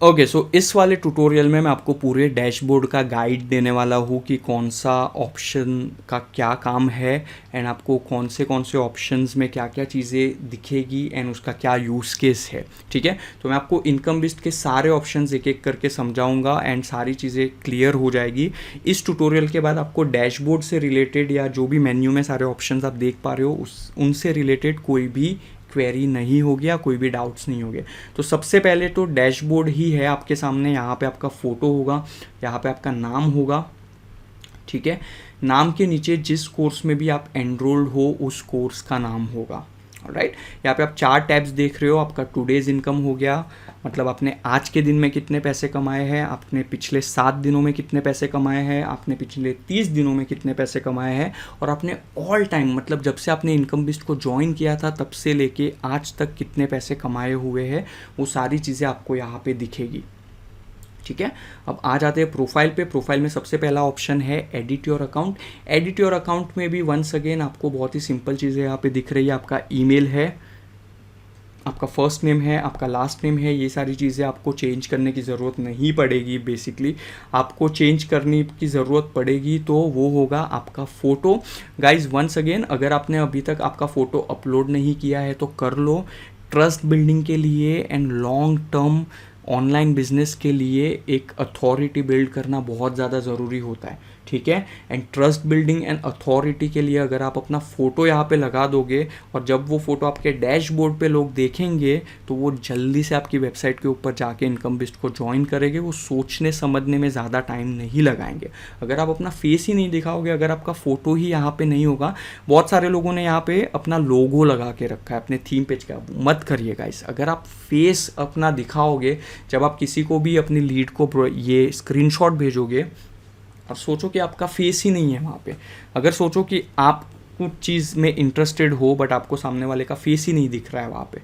Okay so इस वाले tutorial में मैं आपको पूरे डैशबोर्ड का गाइड देने वाला हूँ कि कौन सा ऑप्शन का क्या काम है एंड आपको कौन से ऑप्शंस में क्या क्या चीज़ें दिखेगी एंड उसका क्या यूज़ केस है। ठीक है, तो मैं आपको इनकम लिस्ट के सारे ऑप्शंस एक एक करके समझाऊंगा एंड सारी चीज़ें क्लियर हो जाएगी। इस ट्यूटोरियल के बाद आपको डैशबोर्ड से रिलेटेड या जो भी मेन्यू में सारे ऑप्शंस आप देख पा रहे हो उनसे रिलेटेड कोई भी क्वेरी नहीं होगी या कोई भी डाउट्स नहीं होंगे। तो सबसे पहले तो डैशबोर्ड ही है आपके सामने। यहाँ पे आपका फ़ोटो होगा, यहाँ पे आपका नाम होगा। ठीक है, नाम के नीचे जिस कोर्स में भी आप एनरोल्ड हो उस कोर्स का नाम होगा। राइट, यहाँ पे आप 4 टैब्स देख रहे हो। आपका टुडेज इनकम हो गया, मतलब आपने आज के दिन में कितने पैसे कमाए हैं, आपने पिछले 7 दिनों में कितने पैसे कमाए हैं, आपने पिछले 30 दिनों में कितने पैसे कमाए हैं, और आपने ऑल टाइम मतलब जब से आपने इनकम लिस्ट को ज्वाइन किया था तब से लेके आज तक कितने पैसे कमाए हुए हैं, वो सारी चीज़ें आपको यहाँ पे दिखेगी। ठीक है, अब आ जाते हैं प्रोफाइल पे। प्रोफाइल में सबसे पहला ऑप्शन है edit your account. Edit your account में भी वंस अगेन आपको बहुत ही सिंपल चीज़ें यहाँ पे दिख रही है। आपका ईमेल है, आपका फर्स्ट नेम है, आपका लास्ट नेम है। ये सारी चीज़ें आपको चेंज करने की ज़रूरत नहीं पड़ेगी। बेसिकली आपको चेंज करने की ज़रूरत पड़ेगी तो वो होगा आपका फ़ोटो। गाइज वंस अगेन, अगर आपने अभी तक आपका फ़ोटो अपलोड नहीं किया है तो कर लो। ट्रस्ट बिल्डिंग के लिए and long term online business के लिए एक अथॉरिटी बिल्ड करना बहुत ज़्यादा ज़रूरी होता है। ठीक है, and trust building and authority के लिए अगर आप अपना फ़ोटो यहाँ पे लगा दोगे और जब वो फ़ोटो आपके डैशबोर्ड पे लोग देखेंगे तो वो जल्दी से आपकी वेबसाइट के ऊपर जाके इनकम लिस्ट को ज्वाइन करेंगे। वो सोचने समझने में ज़्यादा टाइम नहीं लगाएंगे। अगर आप अपना फेस ही नहीं दिखाओगे, अगर आपका फ़ोटो ही यहाँ पे नहीं होगा, बहुत सारे लोगों ने यहाँ पे अपना लोगो लगा के रखा है अपने थीम पेज का, मत करिएगा इस। अगर आप फेस अपना दिखाओगे, जब आप किसी को भी अपनी लीड को ये स्क्रीनशॉट भेजोगे और सोचो कि आपका फेस ही नहीं है वहाँ पे, अगर सोचो कि आप कुछ चीज़ में इंटरेस्टेड हो बट आपको सामने वाले का फेस ही नहीं दिख रहा है वहाँ पे,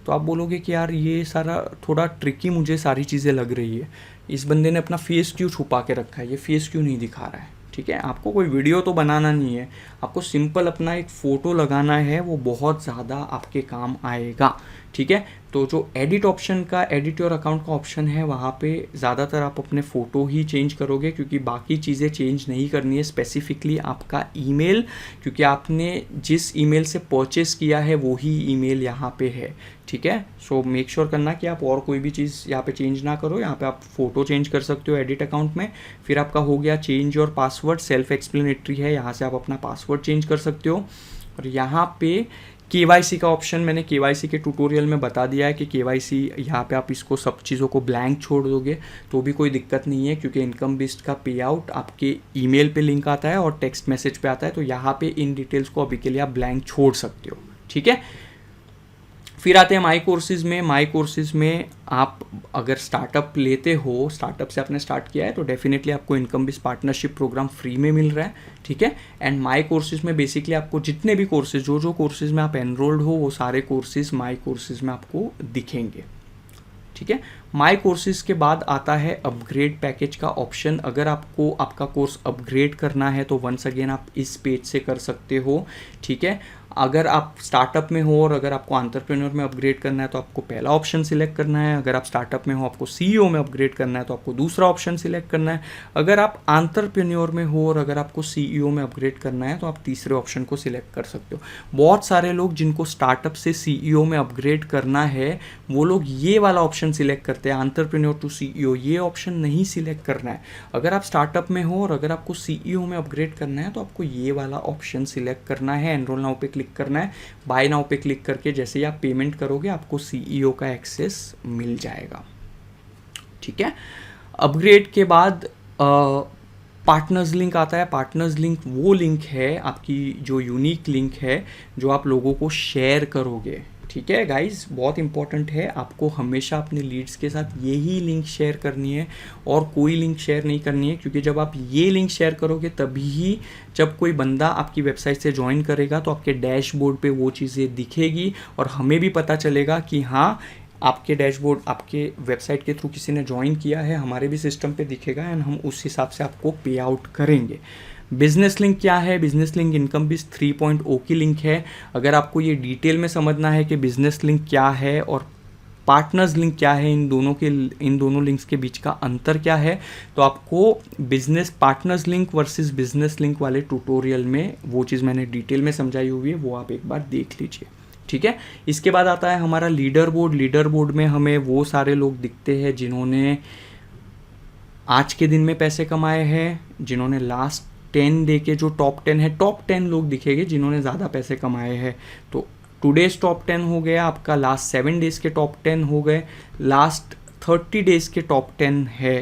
तो आप बोलोगे कि यार ये सारा थोड़ा ट्रिकी मुझे सारी चीज़ें लग रही है, इस बंदे ने अपना फेस क्यों छुपा के रखा है, ये फेस क्यों नहीं दिखा रहा है। ठीक है, आपको कोई वीडियो तो बनाना नहीं है, आपको सिंपल अपना एक फ़ोटो लगाना है, वो बहुत ज़्यादा आपके काम आएगा। ठीक है, तो जो एडिट ऑप्शन का, एडिट योर अकाउंट का ऑप्शन है, वहाँ पे ज़्यादातर आप अपने फ़ोटो ही चेंज करोगे, क्योंकि बाकी चीज़ें चेंज नहीं करनी है। स्पेसिफिकली आपका ईमेल, क्योंकि आपने जिस ईमेल से परचेस किया है वो ही ईमेल यहाँ पे है। ठीक है, सो मेक श्योर करना कि आप और कोई भी चीज़ यहाँ पे चेंज ना करो। यहाँ पे आप फ़ोटो चेंज कर सकते हो एडिट अकाउंट में। फिर आपका हो गया change your password, self explanatory है, यहाँ से आप अपना पासवर्ड चेंज कर सकते हो। और यहाँ पे KYC का ऑप्शन मैंने KYC के ट्यूटोरियल में बता दिया है कि KYC यहाँ पे आप इसको सब चीज़ों को ब्लैंक छोड़ दोगे तो भी कोई दिक्कत नहीं है, क्योंकि इनकम लिस्ट का पे आउट आपके ईमेल पे लिंक आता है और टेक्स्ट मैसेज पे आता है, तो यहाँ पे इन डिटेल्स को अभी के लिए आप ब्लैंक छोड़ सकते हो। ठीक है, फिर आते हैं माई कोर्सेज़ में। माई कोर्सेज़ में आप अगर स्टार्टअप लेते हो, स्टार्टअप से आपने स्टार्ट किया है, तो डेफिनेटली आपको income based partnership programme free में मिल रहा है। ठीक है, एंड माई कोर्सेज़ में बेसिकली आपको जितने भी कोर्सेज, जो कोर्सेज़ में आप एनरोल्ड हो, वो सारे कोर्सेज माई कोर्सेज़ में आपको दिखेंगे। ठीक है, माई कोर्सेज के बाद आता है अपग्रेड पैकेज का ऑप्शन। अगर आपको आपका कोर्स अपग्रेड करना है तो वंस अगेन आप इस पेज से कर सकते हो। ठीक है, अगर आप स्टार्टअप में हो और अगर आपको एंटरप्रेन्योर में अपग्रेड करना है तो आपको पहला ऑप्शन सिलेक्ट करना है। अगर आप स्टार्टअप में हो, आपको CEO में अपग्रेड करना है तो आपको दूसरा ऑप्शन सिलेक्ट करना है। अगर आप एंटरप्रेन्योर में हो और अगर आपको CEO में अपग्रेड करना है तो आप तीसरे ऑप्शन को सिलेक्ट कर सकते हो। बहुत सारे लोग जिनको स्टार्टअप से CEO में अपग्रेड करना है वो लोग ये वाला ऑप्शन सिलेक्ट करते हैं, एंटरप्रेन्योर टू CEO। ये ऑप्शन नहीं सिलेक्ट करना है। अगर आप स्टार्टअप में हो और अगर आपको CEO में अपग्रेड करना है तो आपको ये वाला ऑप्शन सिलेक्ट करना है, एनरोल नाउ पे क्लिक करना है। बाय नाउ पे क्लिक करके जैसे ही आप पेमेंट करोगे आपको CEO का एक्सेस मिल जाएगा। ठीक है, अपग्रेड के बाद पार्टनर्स लिंक आता है। पार्टनर्स लिंक वो लिंक है, आपकी जो यूनिक लिंक है जो आप लोगों को शेयर करोगे। ठीक है गाइज, बहुत इंपॉर्टेंट है, आपको हमेशा अपने लीड्स के साथ यही लिंक शेयर करनी है और कोई लिंक शेयर नहीं करनी है, क्योंकि जब आप ये लिंक शेयर करोगे तभी जब कोई बंदा आपकी वेबसाइट से ज्वाइन करेगा तो आपके डैशबोर्ड पे वो चीज़ें दिखेगी और हमें भी पता चलेगा कि हाँ आपके डैशबोर्ड, आपके वेबसाइट के थ्रू किसी ने ज्वाइन किया है, हमारे भी सिस्टम पे दिखेगा एंड हम उस हिसाब से आपको पे आउट करेंगे। बिजनेस लिंक क्या है? बिजनेस लिंक इनकम बेस्ड 3.0 की लिंक है। अगर आपको ये डिटेल में समझना है कि बिजनेस लिंक क्या है और पार्टनर्स लिंक क्या है, इन दोनों लिंक्स के बीच का अंतर क्या है, तो आपको business partners link versus business link वाले ट्यूटोरियल में वो चीज़ मैंने डिटेल में समझाई हुई है, वो आप एक बार देख लीजिए। ठीक है, इसके बाद आता है हमारा लीडर बोर्ड। लीडर बोर्ड में हमें वो सारे लोग दिखते हैं जिन्होंने आज के दिन में पैसे कमाए हैं, जिन्होंने लास्ट 10 डे के जो टॉप 10 है, टॉप 10 लोग दिखेंगे जिन्होंने ज़्यादा पैसे कमाए हैं। तो टुडेज टॉप 10 हो गया आपका, लास्ट 7 डेज़ के टॉप 10 हो गए, लास्ट 30 डेज़ के टॉप 10 है।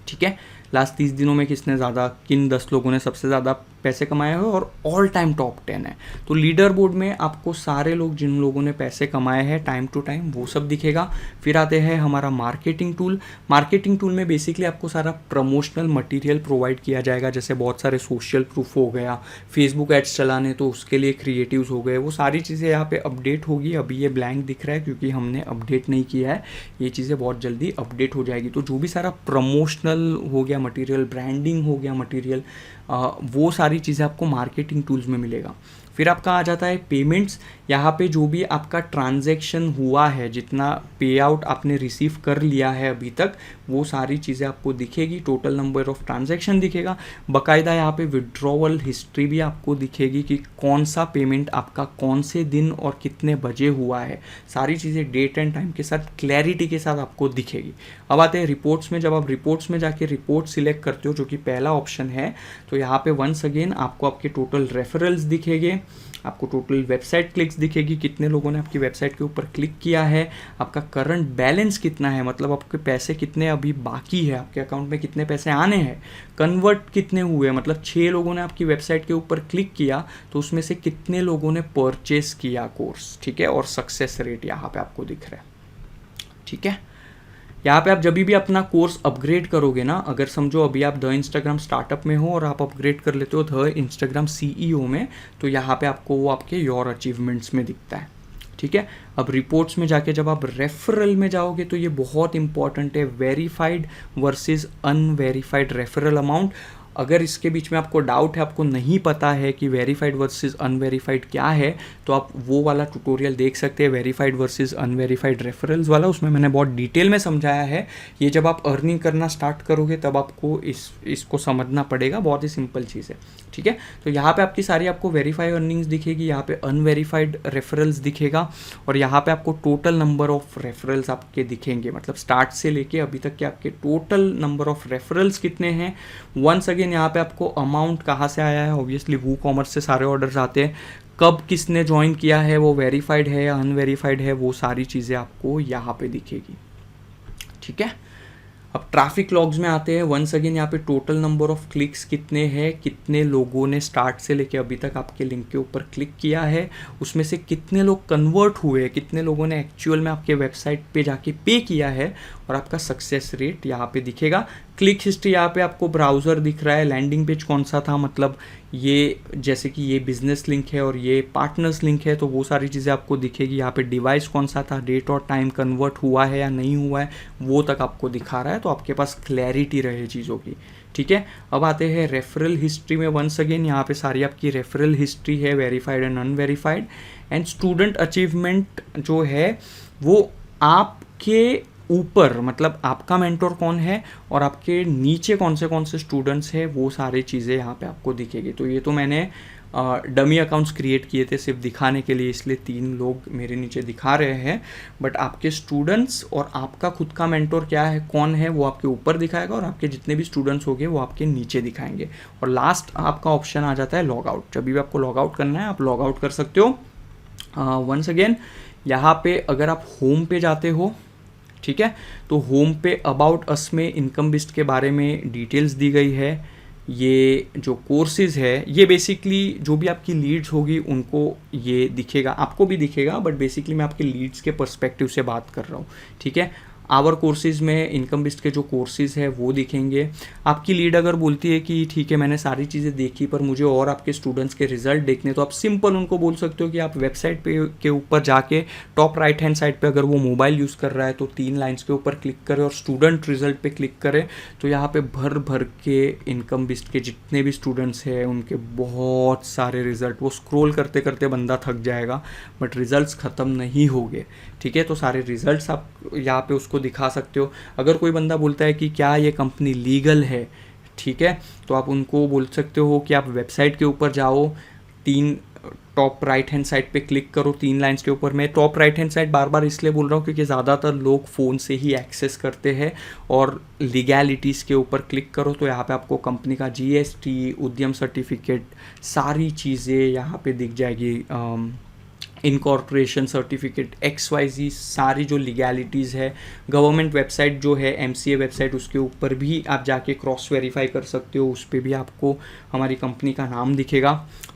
ठीक है, लास्ट 30 दिनों में किसने ज़्यादा, किन 10 लोगों ने सबसे ज़्यादा पैसे कमाए हैं और ऑल टाइम टॉप 10 है। तो लीडर बोर्ड में आपको सारे लोग जिन लोगों ने पैसे कमाए हैं टाइम टू टाइम वो सब दिखेगा। फिर आते हैं हमारा मार्केटिंग टूल। मार्केटिंग टूल में बेसिकली आपको सारा प्रमोशनल मटेरियल प्रोवाइड किया जाएगा, जैसे बहुत सारे सोशल प्रूफ हो गया, फेसबुक एड्स चलाने तो उसके लिए क्रिएटिव्स हो गए, वो सारी चीज़ें यहाँ पे अपडेट होगी। अभी ये ब्लैंक दिख रहा है क्योंकि हमने अपडेट नहीं किया है, ये चीज़ें बहुत जल्दी अपडेट हो जाएगी। तो जो भी सारा प्रमोशनल हो गया मटेरियल, ब्रांडिंग हो गया मटेरियल, वो सारी चीज़ें आपको मार्केटिंग टूल्स में मिलेगा। फिर आपका आ जाता है पेमेंट्स। यहाँ पे जो भी आपका ट्रांजैक्शन हुआ है, जितना पे आउट आपने रिसीव कर लिया है अभी तक, वो सारी चीज़ें आपको दिखेगी। टोटल नंबर ऑफ ट्रांजैक्शन दिखेगा, बाकायदा यहाँ पे विड्रॉवल हिस्ट्री भी आपको दिखेगी कि कौन सा पेमेंट आपका कौन से दिन और कितने बजे हुआ है, सारी चीज़ें डेट एंड टाइम के साथ क्लैरिटी के साथ आपको दिखेगी। अब आते हैं रिपोर्ट्स में। जब आप रिपोर्ट्स में जाके रिपोर्ट सिलेक्ट करते हो, जो कि पहला ऑप्शन है, तो यहाँ पे वंस अगेन आपको आपके टोटल रेफरल्स दिखेंगे, आपको टोटल वेबसाइट क्लिक्स दिखेगी, कितने लोगों ने आपकी वेबसाइट के ऊपर क्लिक किया है, आपका करंट बैलेंस कितना है, मतलब आपके पैसे कितने अभी बाकी है, आपके अकाउंट में कितने पैसे आने हैं, कन्वर्ट कितने हुए, मतलब 6 लोगों ने आपकी वेबसाइट के ऊपर क्लिक किया तो उसमें से कितने लोगों ने परचेस किया कोर्स। ठीक है, और सक्सेस रेट यहाँ पे आपको दिख रहा है। ठीक है, यहाँ पे आप जब भी अपना कोर्स अपग्रेड करोगे ना, अगर समझो अभी आप द इंस्टाग्राम स्टार्टअप में हो और आप अपग्रेड कर लेते हो द इंस्टाग्राम सीईओ में, तो यहाँ पे आपको वो आपके योर अचीवमेंट्स में दिखता है। ठीक है, अब रिपोर्ट्स में जाके जब आप रेफरल में जाओगे तो ये बहुत इंपॉर्टेंट है, verified versus unverified referral amount. अगर इसके बीच में आपको डाउट है, आपको नहीं पता है कि वेरीफाइड वर्सेस अनवेरीफाइड क्या है, तो आप वो वाला ट्यूटोरियल देख सकते हैं, वेरीफाइड वर्सेस अनवेरीफाइड रेफरल्स वाला। उसमें मैंने बहुत डिटेल में समझाया है। ये जब आप अर्निंग करना स्टार्ट करोगे तब आपको इसको समझना पड़ेगा, बहुत ही सिंपल चीज़ है। ठीक है, तो यहाँ पे आपकी सारी आपको वेरीफाइड अर्निंग्स दिखेगी, यहाँ पे अनवेरीफाइड रेफरल्स दिखेगा, और यहाँ पे आपको टोटल नंबर ऑफ रेफरल्स आपके दिखेंगे, मतलब स्टार्ट से लेके अभी तक के आपके टोटल नंबर ऑफ रेफरल्स कितने हैं। वंस अगेन यहाँ पे आपको अमाउंट कहाँ से आया है, ऑब्वियसली वूकॉमर्स से सारे ऑर्डर्स आते हैं, कब किसने ज्वाइन किया है, वो वेरीफाइड है या अनवेरीफाइड है, वो सारी चीज़ें आपको यहाँ पे दिखेगी। ठीक है, अब ट्रैफिक लॉग्स में आते हैं। वंस अगेन यहाँ पे टोटल नंबर ऑफ क्लिक्स कितने हैं, कितने लोगों ने स्टार्ट से लेके अभी तक आपके लिंक के ऊपर क्लिक किया है, उसमें से कितने लोग कन्वर्ट हुए, कितने लोगों ने एक्चुअल में आपके वेबसाइट पे जाके पे किया है, और आपका सक्सेस रेट यहाँ पे दिखेगा। क्लिक हिस्ट्री यहाँ पे आपको ब्राउज़र दिख रहा है, लैंडिंग पेज कौन सा था, मतलब ये जैसे कि ये बिजनेस लिंक है और ये पार्टनर्स लिंक है, तो वो सारी चीज़ें आपको दिखेगी। यहाँ पे डिवाइस कौन सा था, डेट और टाइम कन्वर्ट हुआ है या नहीं हुआ है, वो तक आपको दिखा रहा है, तो आपके पास क्लैरिटी रहे चीज़ों की। ठीक है, अब आते हैं रेफरल हिस्ट्री में। वंस अगेन यहाँ पे सारी आपकी रेफरल हिस्ट्री है, verified and unverified. And student achievement जो है वो आपके ऊपर, मतलब आपका मेंटोर कौन है और आपके नीचे कौन से स्टूडेंट्स हैं, वो सारी चीज़ें यहाँ पे आपको दिखेगी। तो ये तो मैंने डमी अकाउंट्स क्रिएट किए थे सिर्फ दिखाने के लिए, इसलिए 3 लोग मेरे नीचे दिखा रहे हैं, बट आपके स्टूडेंट्स और आपका खुद का मेंटोर क्या है, कौन है, वो आपके ऊपर दिखाएगा, और आपके जितने भी स्टूडेंट्स होंगे वो आपके नीचे दिखाएंगे। और लास्ट आपका ऑप्शन आ जाता है लॉग आउट। जब भी आपको लॉग आउट करना है आप लॉग आउट कर सकते हो। वंस अगेन यहाँ पे अगर आप होम पे जाते हो, ठीक है, तो होम पे अबाउट अस में इनकम बिस्ट के बारे में डिटेल्स दी गई है। ये जो कोर्सेज है, ये बेसिकली जो भी आपकी लीड्स होगी उनको ये दिखेगा, आपको भी दिखेगा, बट बेसिकली मैं आपके लीड्स के पर्सपेक्टिव से बात कर रहा हूँ। ठीक है, आवर कोर्सेज़ में इनकम बिस्ट के जो कोर्सेज़ है वो दिखेंगे। आपकी लीड अगर बोलती है कि ठीक है मैंने सारी चीज़ें देखी पर मुझे और आपके स्टूडेंट्स के रिजल्ट देखने, तो आप सिंपल उनको बोल सकते हो कि आप वेबसाइट पे के ऊपर जाके टॉप राइट हैंड साइड पे अगर वो मोबाइल यूज़ कर रहा है तो 3 लाइन्स के ऊपर क्लिक करें और स्टूडेंट रिजल्ट पे क्लिक करें, तो यहाँ पे भर भर के इनकम बिस्ट के जितने भी स्टूडेंट्स हैं उनके बहुत सारे रिजल्ट, वो स्क्रॉल करते करते बंदा थक जाएगा बट रिजल्ट्स ख़त्म नहीं होंगे, ठीक है। तो सारे रिजल्ट्स आप यहाँ पे उसको दिखा सकते हो। अगर कोई बंदा बोलता है कि क्या ये कंपनी लीगल है, ठीक है, तो आप उनको बोल सकते हो कि आप वेबसाइट के ऊपर जाओ, 3 टॉप राइट हैंड साइड पे क्लिक करो, 3 लाइंस के ऊपर। मैं टॉप राइट हैंड साइड बार बार इसलिए बोल रहा हूँ क्योंकि ज़्यादातर लोग फ़ोन से ही एक्सेस करते हैं। और लीगैलिटीज़ के ऊपर क्लिक करो तो यहाँ पे आपको कंपनी का GST, उद्यम सर्टिफिकेट, सारी चीज़ें यहाँ पे दिख जाएगी। इनकॉर्पोरेशन सर्टिफिकेट, XYZ, सारी जो लीगैलिटीज़ है। गवर्नमेंट वेबसाइट जो है MCA वेबसाइट, उसके ऊपर भी आप जाके क्रॉस वेरीफाई कर सकते हो, उस पर भी आपको हमारी कंपनी का नाम दिखेगा,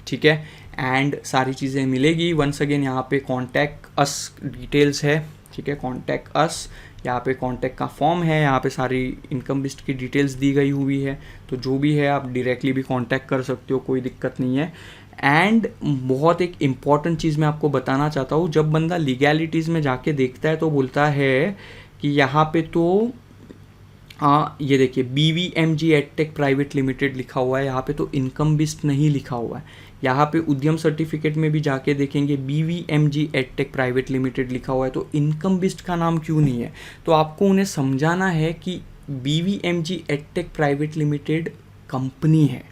ठीक है। एंड सारी चीज़ें मिलेगी। वंस अगेन यहाँ पे कॉन्टैक्ट अस डिटेल्स है, ठीक है, कॉन्टैक्ट अस, यहाँ पे कॉन्टैक्ट का फॉर्म है, यहाँ पे सारी इनकम लिस्ट की डिटेल्स दी गई हुई है। तो जो भी है आप डायरेक्टली भी कॉन्टैक्ट कर सकते हो, कोई दिक्कत नहीं है। एंड बहुत एक इम्पॉर्टेंट चीज़ मैं आपको बताना चाहता हूँ, जब बंदा लीगैलिटीज़ में जाके देखता है तो बोलता है कि यहाँ पे तो ये देखिए BVMG एडटेक प्राइवेट लिमिटेड लिखा हुआ है, यहाँ पे तो इनकम बिस्ट नहीं लिखा हुआ है। यहाँ पे उद्यम सर्टिफिकेट में भी जाके देखेंगे BVMG एडटेक प्राइवेट लिमिटेड लिखा हुआ है, तो इनकम बिस्ट का नाम क्यों नहीं है? तो आपको उन्हें समझाना है कि BVMG edtech private limited company है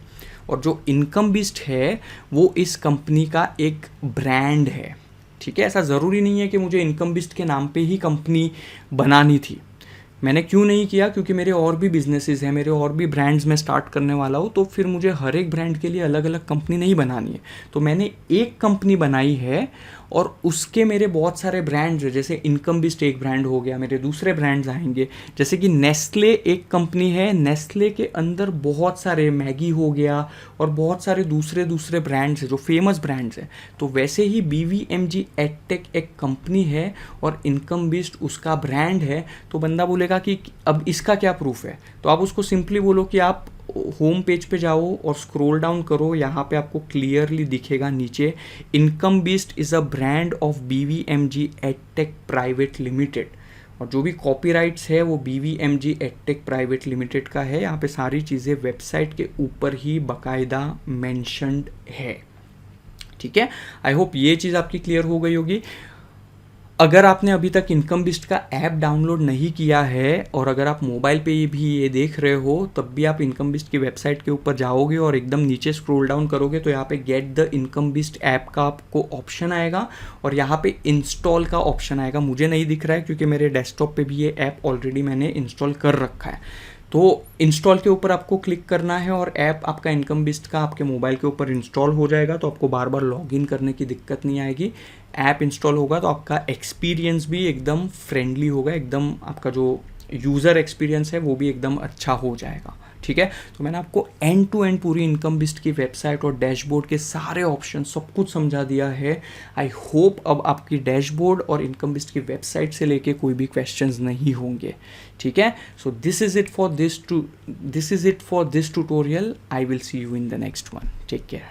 और जो इनकम बिस्ट है वो इस कंपनी का एक ब्रांड है, ठीक है। ऐसा ज़रूरी नहीं है कि मुझे इनकम बिस्ट के नाम पे ही कंपनी बनानी थी। मैंने क्यों नहीं किया? क्योंकि मेरे और भी बिजनेसेस हैं, मेरे और भी ब्रांड्स में स्टार्ट करने वाला हूँ, तो फिर मुझे हर एक ब्रांड के लिए अलग अलग कंपनी नहीं बनानी है। तो मैंने एक कंपनी बनाई है और उसके मेरे बहुत सारे ब्रांड्स हैं। जैसे इनकम बिस्ट एक ब्रांड हो गया, मेरे दूसरे ब्रांड्स आएंगे। जैसे कि नेस्ले एक कंपनी है, नेस्ले के अंदर बहुत सारे, मैगी हो गया और बहुत सारे दूसरे दूसरे ब्रांड्स हैं जो फेमस ब्रांड्स हैं। तो वैसे ही BVMG एडटेक एक कंपनी है और इनकम बिस्ट उसका ब्रांड है। तो बंदा बोलेगा कि अब इसका क्या प्रूफ है? तो आप उसको सिंपली बोलो कि आप होम पेज पे जाओ और स्क्रॉल डाउन करो, यहाँ पे आपको क्लियरली दिखेगा नीचे, income beast is a brand of BVMG edtech private limited. और जो भी कॉपीराइट्स है वो BVMG एडटेक प्राइवेट लिमिटेड का है। यहाँ पे सारी चीज़ें वेबसाइट के ऊपर ही बाकायदा मेंशन्ड है, ठीक है। आई होप ये चीज़ आपकी क्लियर हो गई होगी। अगर आपने अभी तक इनकम बिस्ट का ऐप डाउनलोड नहीं किया है और अगर आप मोबाइल पे भी ये देख रहे हो, तब भी आप इनकम बिस्ट की वेबसाइट के ऊपर जाओगे और एकदम नीचे स्क्रॉल डाउन करोगे तो यहाँ पे गेट द इनकम बिस्ट ऐप का आपको ऑप्शन आएगा और यहाँ पे इंस्टॉल का ऑप्शन आएगा। मुझे नहीं दिख रहा है क्योंकि मेरे डेस्कटॉप पे भी ये ऐप ऑलरेडी मैंने इंस्टॉल कर रखा है। तो इंस्टॉल के ऊपर आपको क्लिक करना है और ऐप आपका इनकम बिस्ट का आपके मोबाइल के ऊपर इंस्टॉल हो जाएगा। तो आपको बार बार लॉगिन करने की दिक्कत नहीं आएगी। ऐप इंस्टॉल होगा तो आपका एक्सपीरियंस भी एकदम फ्रेंडली होगा, एकदम आपका जो यूज़र एक्सपीरियंस है वो भी एकदम अच्छा हो जाएगा, ठीक है। तो मैंने आपको एंड टू एंड पूरी इनकम बिस्ट की वेबसाइट और डैशबोर्ड के सारे ऑप्शन सब कुछ समझा दिया है। आई होप अब आपकी डैशबोर्ड और इनकम बिस्ट की वेबसाइट से लेके कोई भी क्वेश्चंस नहीं होंगे, ठीक है। So this is it for this tutorial. I will see you in the next one. Take care.